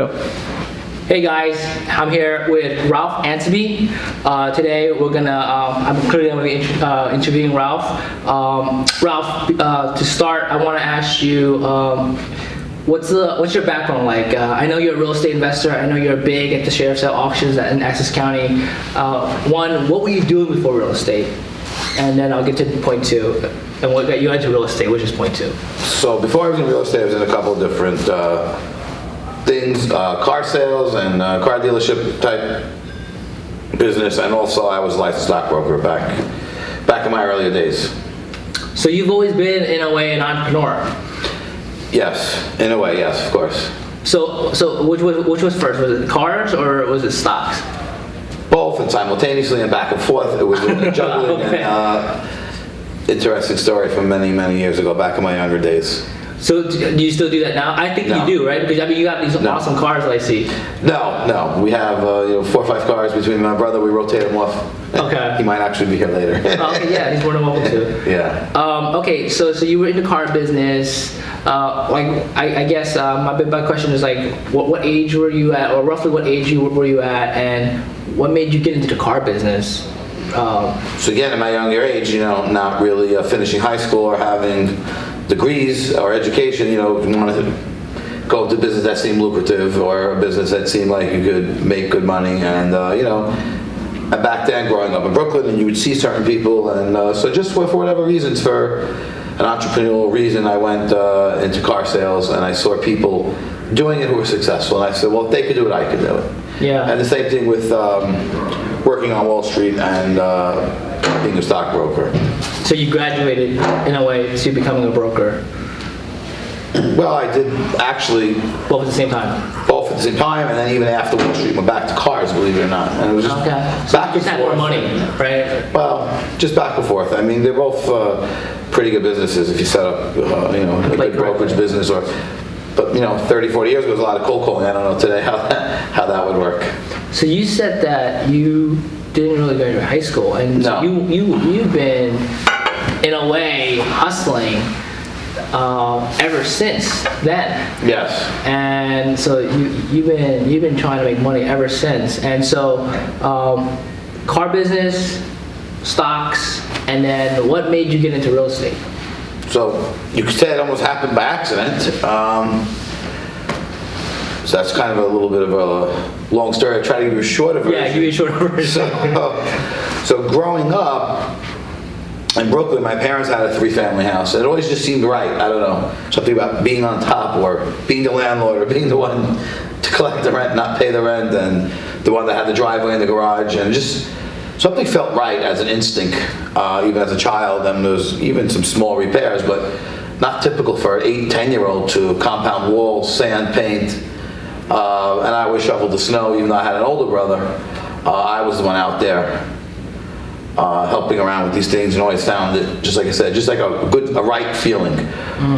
Go. Hey guys, I'm here with Ralph Anteby. Today we're gonna, I'm clearly gonna be interviewing Ralph. Ralph, to start, I want to ask you, what's your background like? I know you're a real estate investor. I know you're big at the sheriff's sale auctions in Essex County. One, what were you doing before real estate? And then I'll get to point two, and what got you into real estate, which is point two. So before I was in real estate, I was in a couple of different things, car sales and car dealership type business, and also I was a licensed stockbroker back in my earlier days. So you've always been, in a way, an entrepreneur. Yes, in a way, yes, of course. So which was first? Was it cars or was it stocks? Both, and simultaneously and back and forth. It was a juggling Okay. and interesting story from many years ago, back in my younger days. So do you still do that now? I think No. you do, right? Because I mean, you got these awesome cars that I see. No. We have 4 or 5 cars between my brother. We rotate them off. Okay. He might actually be here later. Okay, yeah, he's more than welcome to. Yeah. Okay, so you were in the car business. I guess my question is like, what age were you at, or roughly what age were you at, and what made you get into the car business? So again, in my younger age, not really finishing high school or having degrees or education, wanted to go into business that seemed lucrative or a business that seemed like you could make good money. And, and back then growing up in Brooklyn, and you would see certain people, and so just for whatever reasons, for an entrepreneurial reason, I went into car sales, and I saw people doing it who were successful, and I said, well, if they could do it, I could do it. Yeah. And the same thing with working on Wall Street and being a stockbroker. So you graduated, in a way, to becoming a broker. Well, I did actually Both at the same time. both at the same time, and then even after Wall Street, went back to cars, believe it or not. And it was just Okay. So back you and just had more forth. money, right? Well, just back and forth. I mean, they're both pretty good businesses if you set up, a good brokerage business. But 30, 40 years ago, there was a lot of cold calling. I don't know today how that would work. So you said that you didn't really go to high school, and No. you've been, in a way, hustling ever since then. Yes. And so you've been trying to make money ever since. And so car business, stocks, and then what made you get into real estate? So you could say it almost happened by accident. So that's kind of a little bit of a long story. I try to give you a shorter version. Yeah, give me a short version. So growing up in Brooklyn, my parents had a 3-family house. It always just seemed right. I don't know. Something about being on top, or being the landlord, or being the one to collect the rent, not pay the rent, and the one that had the driveway and the garage, and just something felt right as an instinct, even as a child. And there was even some small repairs, but not typical for an 8, 10-year-old to compound walls, sand, paint. And I always shoveled the snow, even though I had an older brother. I was the one out there helping around with these things, and always found it, just like I said, just like a right feeling.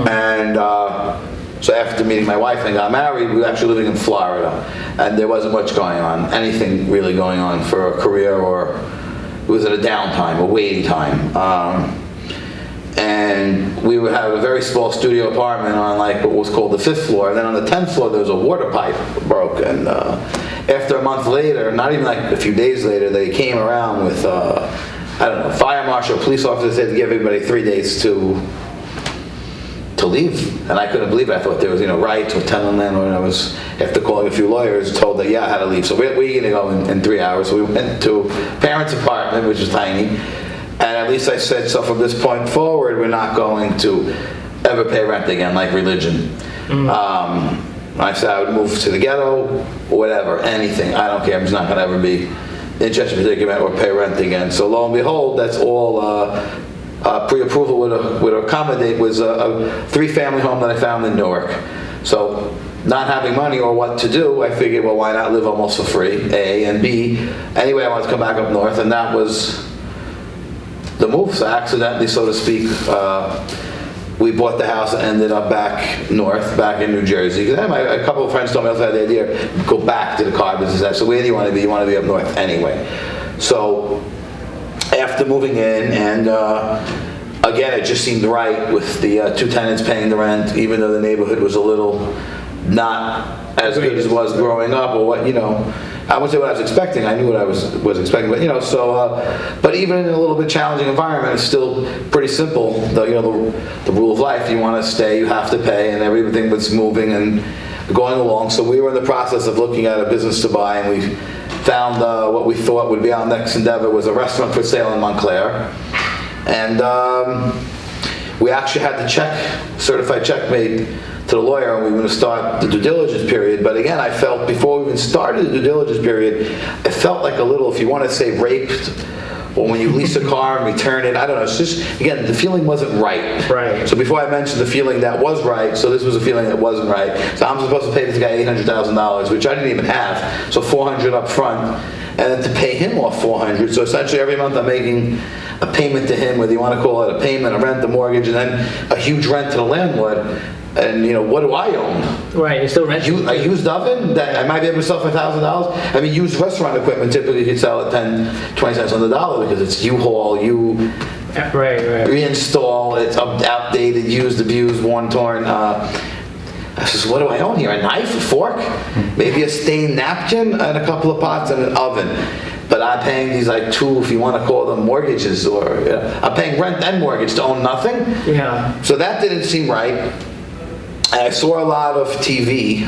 And so after meeting my wife and got married, we were actually living in Florida, and there wasn't much going on, anything really going on for a career, or it was at a downtime, a waiting time. And we would have a very small studio apartment on what was called the 5th floor, and then on the 10th floor there was a water pipe broke, and after a month later, not even a few days later, they came around with fire marshal, police officers said to give everybody 3 days to leave, and I couldn't believe it. I thought there was rights or telling them, and I was, after calling a few lawyers, told that I had to leave. So we're going to go in 3 hours. So we went to parents' apartment, which was tiny. And at least I said, so from this point forward, we're not going to ever pay rent again, like religion. I said I would move to the ghetto, whatever, anything. I don't care. I'm just not going to ever be in Chester predicament or pay rent again. So lo and behold, that's all pre-approval would accommodate was a 3-family home that I found in Newark. So not having money or what to do, I figured, well, why not live almost for free, A, and B, anyway, I wanted to come back up north, and that was the move. So accidentally, so to speak, we bought the house and ended up back north, back in New Jersey. Because a couple of friends told me I had the idea, go back to the car business. So where do you want to be? You want to be up north anyway. So after moving in, and again, it just seemed right with the 2 tenants paying the rent, even though the neighborhood was a little not as good as it was growing up, or what, I wouldn't say what I was expecting. I knew what I was expecting, but but even in a little bit challenging environment, it's still pretty simple. The rule of life: you want to stay, you have to pay, and everything was moving and going along. So we were in the process of looking at a business to buy, and we found what we thought would be our next endeavor was a restaurant for sale in Montclair, and we actually had the certified check made to the lawyer, and we were going to start the due diligence period. But again, I felt before we even started the due diligence period, it felt like a little, if you want to say raped, or when you lease a car and return it, I don't know. It's just, again, the feeling wasn't right. Right. So before I mentioned the feeling that was right, so this was a feeling that wasn't right. So I'm supposed to pay this guy $800,000, which I didn't even have. So $400 up front, and then to pay him off $400. So essentially every month I'm making a payment to him, whether you want to call it a payment, a rent, a mortgage, and then a huge rent to the landlord. And what do I own? Right, you're still renting. A used oven that I might be able to sell for $1,000. I mean, used restaurant equipment typically you could sell at 10, 20 cents on the dollar because it's U-Haul, right. reinstall, it's outdated, used, abused, worn, torn. I says, what do I own here? A knife, a fork, maybe a stained napkin, and a couple of pots and an oven. But I'm paying these two, if you want to call them mortgages, or I'm paying rent and mortgage to own nothing. Yeah. So that didn't seem right. And I saw a lot of TV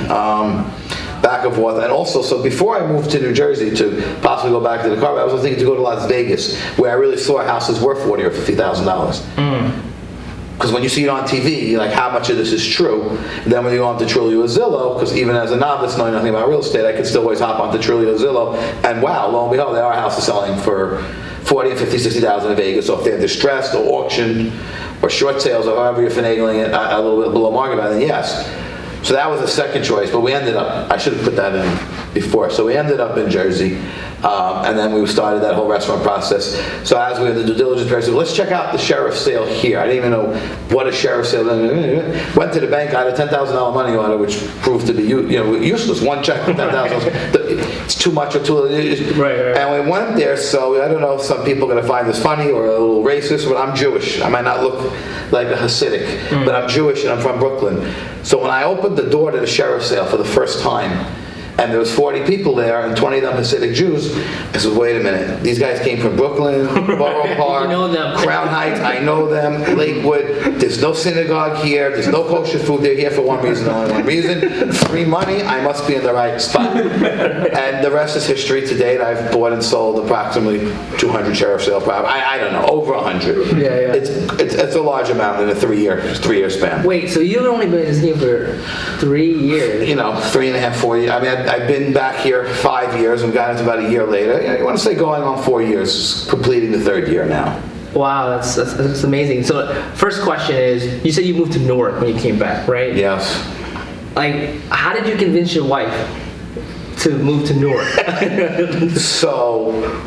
back and forth, and also, so before I moved to New Jersey to possibly go back to the car, I was thinking to go to Las Vegas, where I really saw houses worth $40,000 or $50,000. Because when you see it on TV, you're like, how much of this is true? And then when you go on to Trulia or Zillow, because even as a novice knowing nothing about real estate, I could still always hop onto Trulia or Zillow, and wow, lo and behold, there are houses selling for $40,000 and $50,000, $60,000 in Vegas. So if they're distressed or auction or short sales or however you're finagling it a little bit below market value, then yes. So that was the second choice, but we ended up, I should have put that in before. So we ended up in Jersey, and then we started that whole restaurant process. So as we were in the due diligence period, I said, let's check out the sheriff's sale here. I didn't even know what a sheriff's sale is. Went to the bank, got a $10,000 money order, which proved to be useless. One check for $10,000. It's too much or too little. Right. And we went there, so I don't know if some people are going to find this funny or a little racist, but I'm Jewish. I might not look like a Hasidic, but I'm Jewish and I'm from Brooklyn. So when I opened the door to the sheriff's sale for the first time, and there was 40 people there, and 20 of them Hasidic Jews, I said, wait a minute, these guys came from Brooklyn, Borough Park, You know them. Crown Heights, I know them, Lakewood, there's no synagogue here, there's no kosher food, they're here for one reason, only one reason, free money, I must be in the right spot. And the rest is history. To date, I've bought and sold approximately 200 sheriff's sale properties. I don't know, over 100. Yeah. It's a large amount in a three-year span. Wait, so you've only been in this game for 3 years? 3.5, 4 years. I mean, I've been back here 5 years and got into about a year later. I want to say going on 4 years, completing the third year now. Wow, that's amazing. So first question is, you said you moved to Newark when you came back, right? Yes. How did you convince your wife to move to Newark? So,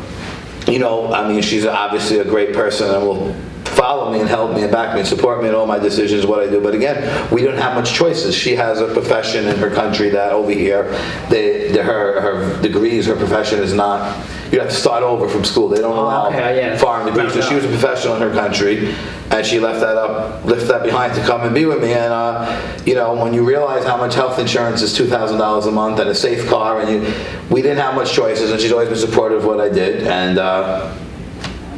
I mean, she's obviously a great person and will follow me and help me and back me and support me in all my decisions, what I do. But again, we don't have much choices. She has a profession in her country that over here, her degrees, her profession is not, you have to start over from school. They don't allow foreign degrees. So she was a professional in her country, and she left that behind to come and be with me. And when you realize how much health insurance is $2,000 a month and a safe car, and we didn't have much choices, and she's always been supportive of what I did. And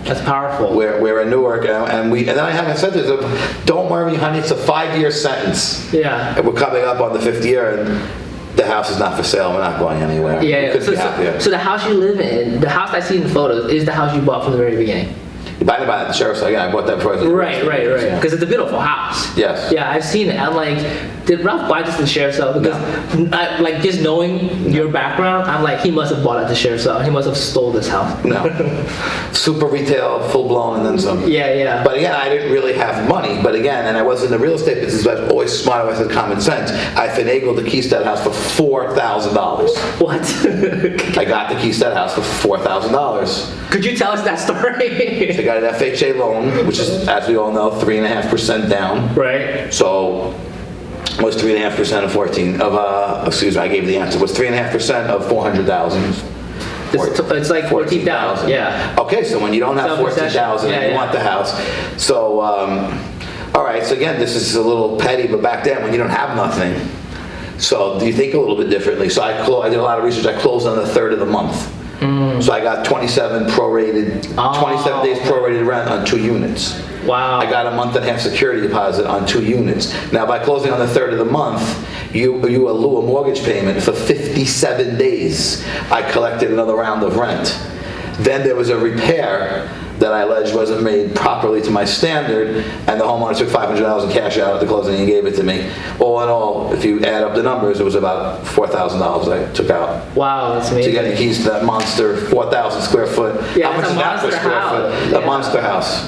that's powerful. We're in Newark, and then I said to her, don't worry, honey, it's a 5-year sentence. Yeah. And we're coming up on the 5th year, and the house is not for sale. We're not going anywhere. Yeah. So the house you live in, the house I see in the photos, is the house you bought from the very beginning. You buy it at the sheriff's sale. Yeah, I bought that for Right. Because it's a beautiful house. Yes. Yeah, I've seen it. I'm like, did Ralph buy this at the sheriff's sale? Because just knowing your background, I'm like, he must have bought it at the sheriff's sale. He must have stole this house. No. Super retail, full blown, and then some. Yeah. But again, I didn't really have money. But again, and I was in the real estate business, but I was always smart. I said common sense. I finagled the Keystad house for $4,000. What? I got the Keystad house for $4,000. Could you tell us that story? I got an FHA loan, which is, as we all know, 3.5% down. Right. So was 3.5% of 14 of excuse me, I gave the answer. Was 3.5% of 400,000. It's like 14,000. Yeah. Okay, so when you don't have 14,000, you want the house. So all right. So again, this is a little petty, but back then when you don't have nothing. So you think a little bit differently. So I did a lot of research. I closed on the 3rd of the month. So I got 27 days prorated rent on 2 units. Wow. I got a month and a half security deposit on 2 units. Now, by closing on the 3rd of the month, you allue a mortgage payment for 57 days. I collected another round of rent. Then there was a repair that I alleged wasn't made properly to my standard, and the homeowner took $500 in cash out at the closing and gave it to me. All in all, if you add up the numbers, it was about $4,000 I took out. Wow, that's amazing. To get the keys to that monster 4,000 square foot. Yeah, How much is that per square foot? Yeah. A monster house.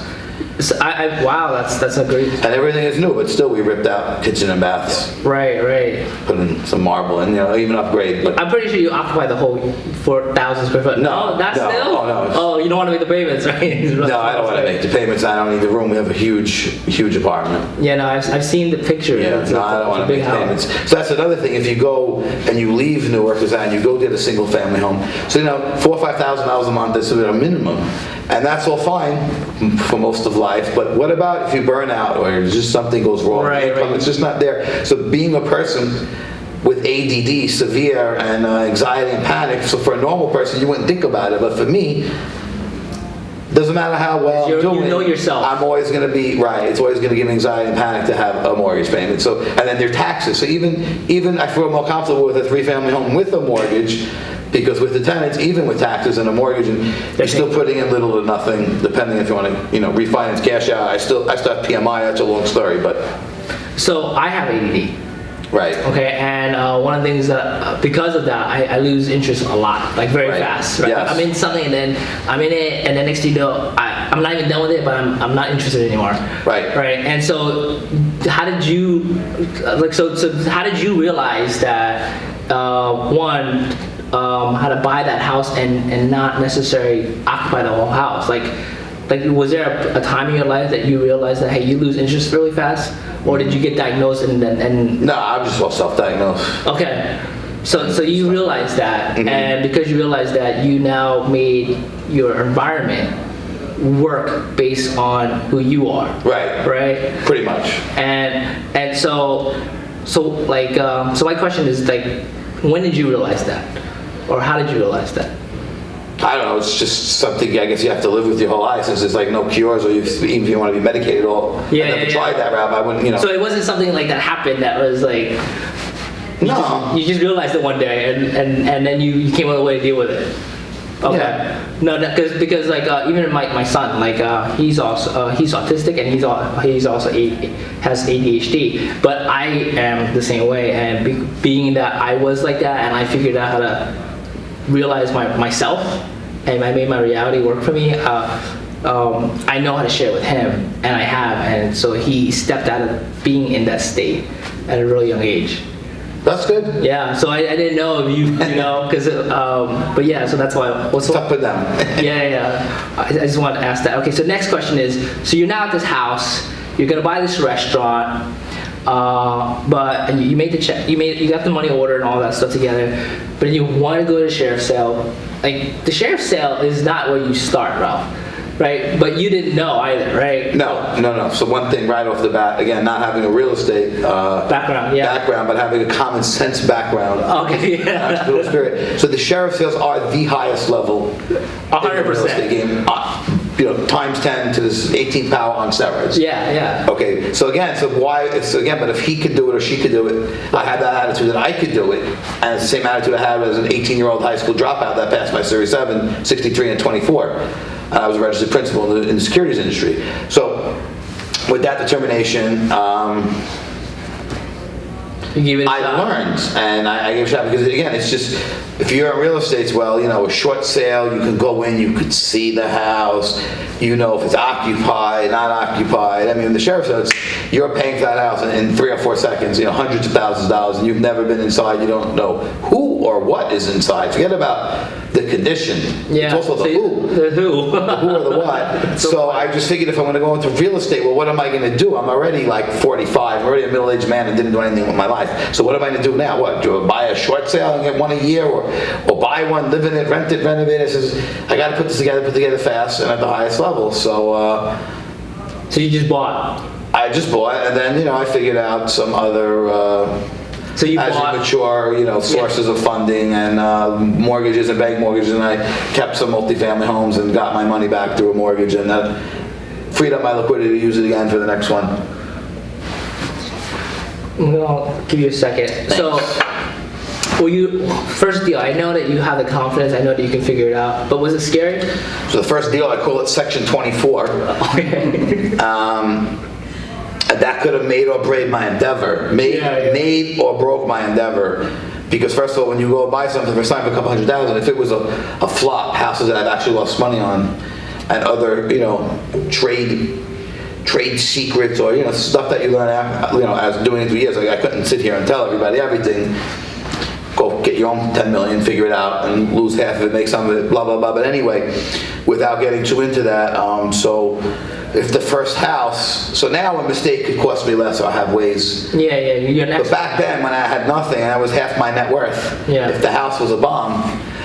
So wow, that's a great. And everything is new, but still we ripped out kitchen and baths. Right. Put in some marble and even upgrade. But I'm pretty sure you occupy the whole 4,000 square foot. No, that's no. still. Oh, no. Oh, you don't want to make the payments, right? No, I don't want to make the payments. I don't need the room. We have a huge apartment. Yeah, no, I've seen the picture. Yeah, It's no, I don't want to make payments. So that's another thing. If you go and you leave Newark and you go get a single family home, so $4,000 or $5,000 a month is a minimum, and that's all fine for most of life. But what about if you burn out or just something goes wrong? Right. It's just not there. So being a person with ADD, severe, and anxiety and panic, so for a normal person you wouldn't think about it, but for me, doesn't matter how well I'm doing. You know yourself. I'm always going to be right. It's always going to give me anxiety and panic to have a mortgage payment. So, and then there are taxes. So even I feel more comfortable with a 3-family home with a mortgage, because with the tenants, even with taxes and a mortgage, and you're still putting in little to nothing, depending if you want to, refinance, cash out. I still have PMI. That's a long story, but. So I have ADD. Right. Okay, and one of the things that, because of that, I lose interest a lot, like very fast. Right. Yes. I'm in something, and then I'm in it, and then next thing you know, I'm not even done with it, but I'm not interested anymore. Right. Right. And so, how did you how did you realize that how to buy that house and not necessarily occupy the whole house? Like was there a time in your life that you realized that, hey, you lose interest really fast? Or did you get diagnosed and No, I'm just well self-diagnosed. Okay. So you realized that, and because you realized that, you now made your environment work based on who you are. Right. Right? Pretty much. And so my question is, when did you realize that? Or how did you realize that? I don't know, it's just something I guess you have to live with your whole life, since there's no cures, or even if you want to be medicated or I never tried that route. I wouldn't, So it wasn't something like that happened that was like No. You just realized it one day and then you came up with a way to deal with it. Okay. Yeah. No, because even my son, he's autistic and he's also has ADHD, but I am the same way, and being that I was like that, and I figured out how to realize myself, and I made my reality work for me. I know how to share with him, and I have, and so he stepped out of being in that state at a really young age. That's good. Yeah, so I didn't know if you know, because, but yeah, so that's why. What's up with them? Yeah. I just wanted to ask that. Okay, so next question is, so you're now at this house, you're gonna buy this restaurant, but you made the check, you got the money order and all that stuff together, but you want to go to the sheriff's sale. The sheriff's sale is not where you start, Ralph. Right, but you didn't know either, right? No. So one thing right off the bat, again, not having a real estate background, but having a common sense background. Okay, yeah. Spirit. So the sheriff sales are the highest level 100%. in the real estate game. Times 10 to this 18th power on steroids. Yeah. Okay, so but if he could do it or she could do it, I had that attitude that I could do it, and it's the same attitude I had as an 18-year-old high school dropout that passed my Series 7, 63 and 24. And I was a registered principal in the securities industry. So with that determination, you gave it a shot. I learned, and I gave it a shot, because again, it's just, if you're in real estate, a short sale, you can go in, you could see the house, if it's occupied, not occupied. I mean, the sheriff's sale, you're paying for that house in 3 or 4 seconds, hundreds of thousands of dollars, and you've never been inside, you don't know who or what is inside. Forget about the condition. Yeah. It's also the who. The who. The who or the what. So I just figured, if I'm going to go into real estate, well, what am I going to do? I'm already 45. I'm already a middle-aged man and didn't do anything with my life. So what am I going to do now? What? Do I buy a short sale and get one a year, or buy one, live in it, rent it, renovate it? I got to put together fast and at the highest level. So you just bought? I just bought, and then I figured out some other So you as bought- you mature, sources of funding and mortgages and bank mortgages, and I kept some multifamily homes and got my money back through a mortgage, and that freed up my liquidity to use it again for the next one. I'll give you a second. So, first deal, I know that you have the confidence, I know that you can figure it out, but was it scary? So the first deal, I call it Section 24. Okay. That could have made or break my endeavor. Made or broke my endeavor. Because first of all, when you go buy something for a couple $100,000, if it was a flop, houses that I've actually lost money on, and other, trade secrets or stuff that you learn as doing it for years. Like I couldn't sit here and tell everybody everything. Go get your own 10 million, figure it out, and lose half of it, make some of it, blah blah blah. But anyway, without getting too into that, so if the first house, so now a mistake could cost me less, or I have ways. Yeah, you're next. But back then, when I had nothing and I was half my net worth, if the house was a bomb.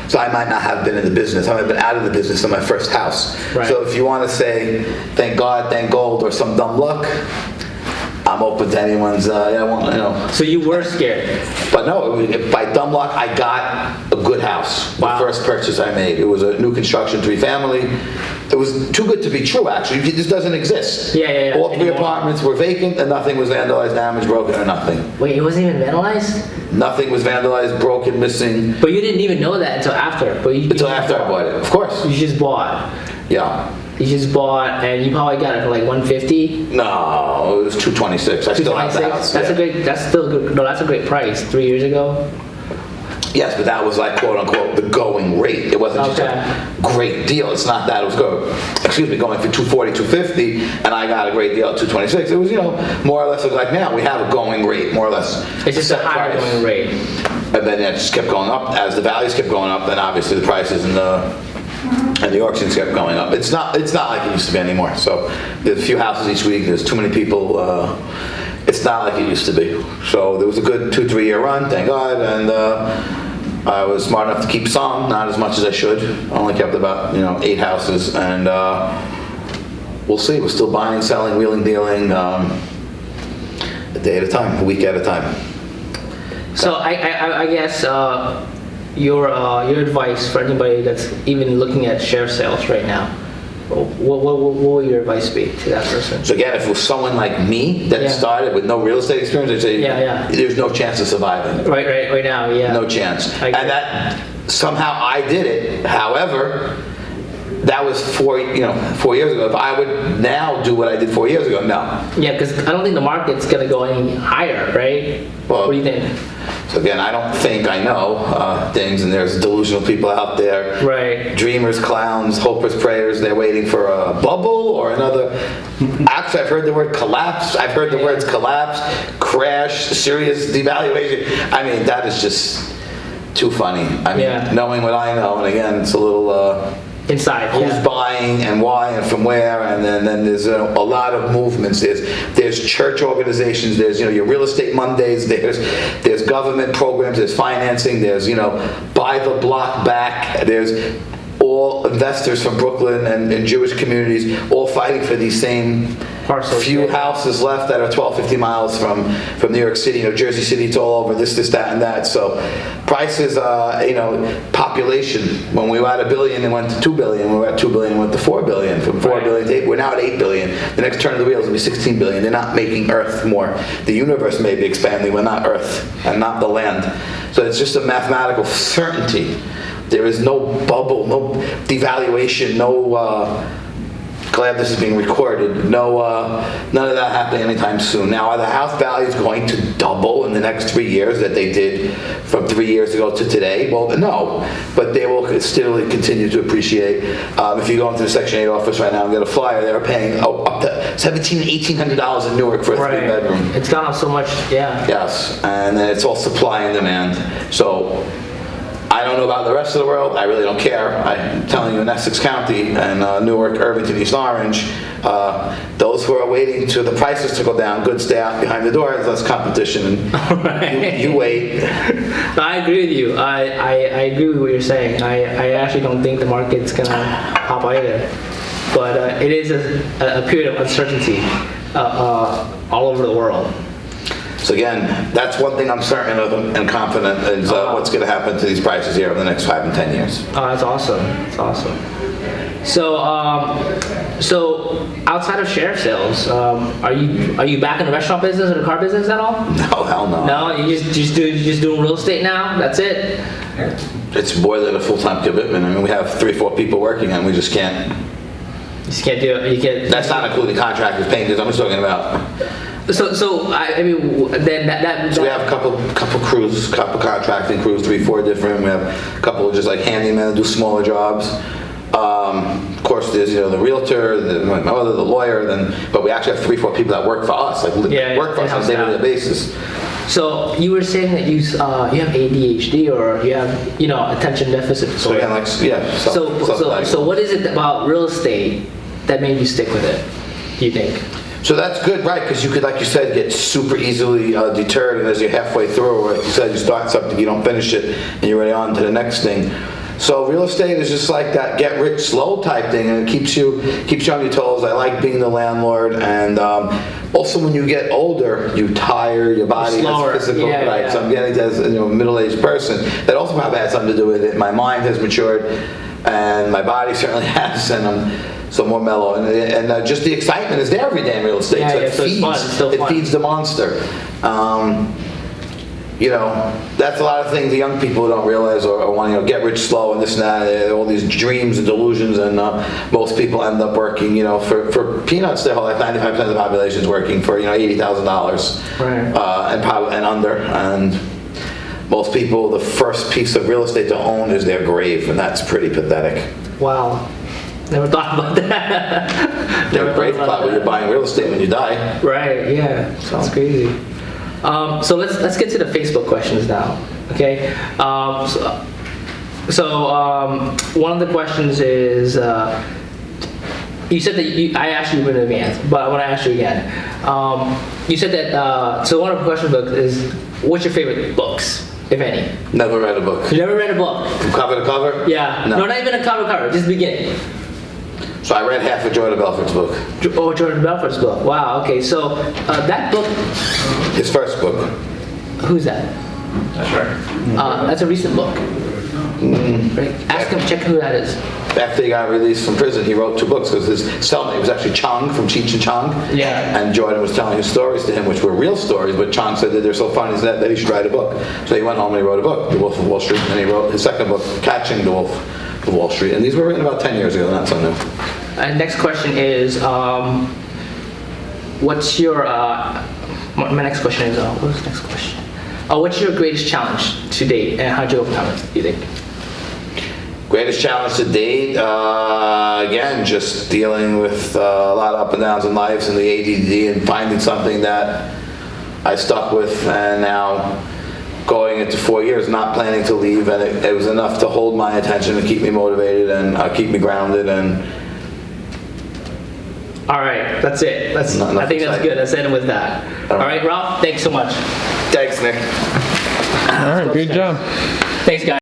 So I might not have been in the business. I might have been out of the business in my first house. Right. So if you want to say, thank God, thank gold, or some dumb luck, I'm open to anyone's, So you were scared? But no, by dumb luck, I got a good house. Wow. The first purchase I made. It was a new construction, 3-family. It was too good to be true, actually. This doesn't exist. Yeah. All 3 apartments were vacant, and nothing was vandalized, damaged, broken, or nothing. Wait, it wasn't even vandalized? Nothing was vandalized, broken, missing. But you didn't even know that until after. Until after I bought it, of course. You just bought. Yeah. You just bought, and you probably got it for like 150. No, it was 226. I still have the house. That's still good. No, that's a great price. 3 years ago. Yes, but that was like quote unquote the going rate. It wasn't just a great deal. It's not that. It was going for 240, 250, and I got a great deal at 226. It was more or less like now we have a going rate, more or less. It's just a higher going rate. And then it just kept going up as the values kept going up. Then obviously the prices and the auctions kept going up. It's not like it used to be anymore. So there's a few houses each week. There's too many people. It's not like it used to be. So there was a good 2-3 year run, thank God, and I was smart enough to keep some, not as much as I should. I only kept about 8 houses, and we'll see. We're still buying, selling, wheeling, dealing, a day at a time, a week at a time. So I guess your advice for anybody that's even looking at share sales right now, what would your advice be to that person? So again, if it was someone like me that started with no real estate experience, I'd say there's no chance of surviving. Right now, yeah. No chance. And that somehow I did it. However, that was 4 years ago. If I would now do what I did 4 years ago, no. Yeah, because I don't think the market's going to go any higher, right? Well, what do you think? So again, I don't think I know things, and there's delusional people out there. Right. Dreamers, clowns, hopeless prayers. They're waiting for a bubble or another. Actually, I've heard the word collapse. I've heard the words collapse, crash, serious devaluation. I mean, that is just too funny. I mean, knowing what I know, and again, it's a little... inside, who's buying and why and from where, and then there's a lot of movements. There's church organizations. There's your real estate Mondays. There's government programs. There's financing. There's buy the block back. There's all investors from Brooklyn and Jewish communities all fighting for these same parcels. Few houses left that are 12, 15 miles from New York City, Jersey City. It's all over this, that, and that. So prices, population. When we were at $1 billion, it went to $2 billion. When we were at $2 billion, it went to $4 billion. From $4 billion to 8, we're now at $8 billion. The next turn of the wheels will be $16 billion. They're not making Earth more. The universe may be expanding, but not Earth and not the land. So it's just a mathematical certainty. There is no bubble, no devaluation, no. Glad this is being recorded. No, none of that happening anytime soon. Now, are the house values going to double in the next 3 years that they did from 3 years ago to today? Well, no, but they will still continue to appreciate. If you go into the Section 8 office right now and get a flyer, they're paying up to $1,700, $1,800 in Newark for a 3-bedroom. It's gone up so much, yeah. Yes, and then it's all supply and demand. So. I don't know about the rest of the world. I really don't care. I'm telling you, in Essex County and Newark, Irvington, East Orange, those who are waiting to the prices to go down, good stay out behind the door. There's less competition. And you wait. I agree with you. I agree with what you're saying. I actually don't think the market's gonna pop either. But it is a period of uncertainty all over the world. So again, that's one thing I'm certain of and confident is what's going to happen to these prices here over the next 5 and 10 years. Oh, that's awesome. That's awesome. So, so outside of sheriff sales, are you back in the restaurant business or the car business at all? No, hell no. No, you just doing real estate now. That's it. It's more than a full-time commitment. I mean, we have 3 or 4 people working, and we just can't. You just can't do it. You can't. That's not including contractors, painters. I'm just talking about. So I mean, then that So we have a couple crews, couple contracting crews, 3, 4 different. We have a couple of just like handymen who do smaller jobs. Of course, there's the realtor, my mother, the lawyer. But we actually have 3, 4 people that work for us, like work for us on a day-to-day basis. So you were saying that you have ADHD or you have attention deficit disorder. So again, so what is it about real estate that made you stick with it, do you think? So that's good, right? Because you could, like you said, get super easily deterred, and as you're halfway through, like you said, you start something, you don't finish it, and you're already on to the next thing. So real estate is just like that get rich slow type thing, and it keeps you on your toes. I like being the landlord, and also when you get older, you tire, your body has physical, right? Yeah. So I'm getting to as a middle-aged person. That also probably had something to do with it. My mind has matured, and my body certainly has, and I'm so more mellow, and just the excitement is there every day in real estate. So it feeds the monster. That's a lot of things the young people don't realize or want to get rich slow and this and that, all these dreams and delusions, and most people end up working, for peanuts their whole life. 95% of the population is working for, $80,000 and under. And most people, the first piece of real estate to own is their grave, and that's pretty pathetic. Wow. Never thought about that. Never grave plot where you're buying real estate when you die. Right, yeah. Sounds crazy. So let's get to the Facebook questions now. Okay. One of the questions is, you said that I asked you in advance, but I want to ask you again. You said that. So one of the questions is, what's your favorite books, if any? Never read a book. You never read a book? From cover to cover? Yeah. No, not even a cover. Just begin. So I read half of Jordan Belfort's book. Oh, Jordan Belfort's book. Wow. Okay. So that book. His first book. Who's that? That's right. That's a recent book. Right. Ask him. Check who that is. After he got released from prison, he wrote 2 books because his cellmate was actually Chong from Cheech and Chong. Yeah. And Jordan was telling his stories to him, which were real stories, but Chong said that they're so funny that he should write a book. So he went home and he wrote a book, The Wolf of Wall Street, and he wrote his second book, Catching the Wolf of Wall Street. And these were written about 10 years ago, not so new. Next question is, what's your, my next question is, what's the next question? What's your greatest challenge to date, and how'd you overcome it, do you think? Greatest challenge to date, again, just dealing with a lot of up and downs in life and the ADD and finding something that I stuck with, and now going into 4 years, not planning to leave, and it was enough to hold my attention and keep me motivated and keep me grounded. And all right, that's it. I think that's good. Let's end with that. All right, Ralph, thanks so much. Thanks, Nick. All right, good job. Thanks, guys.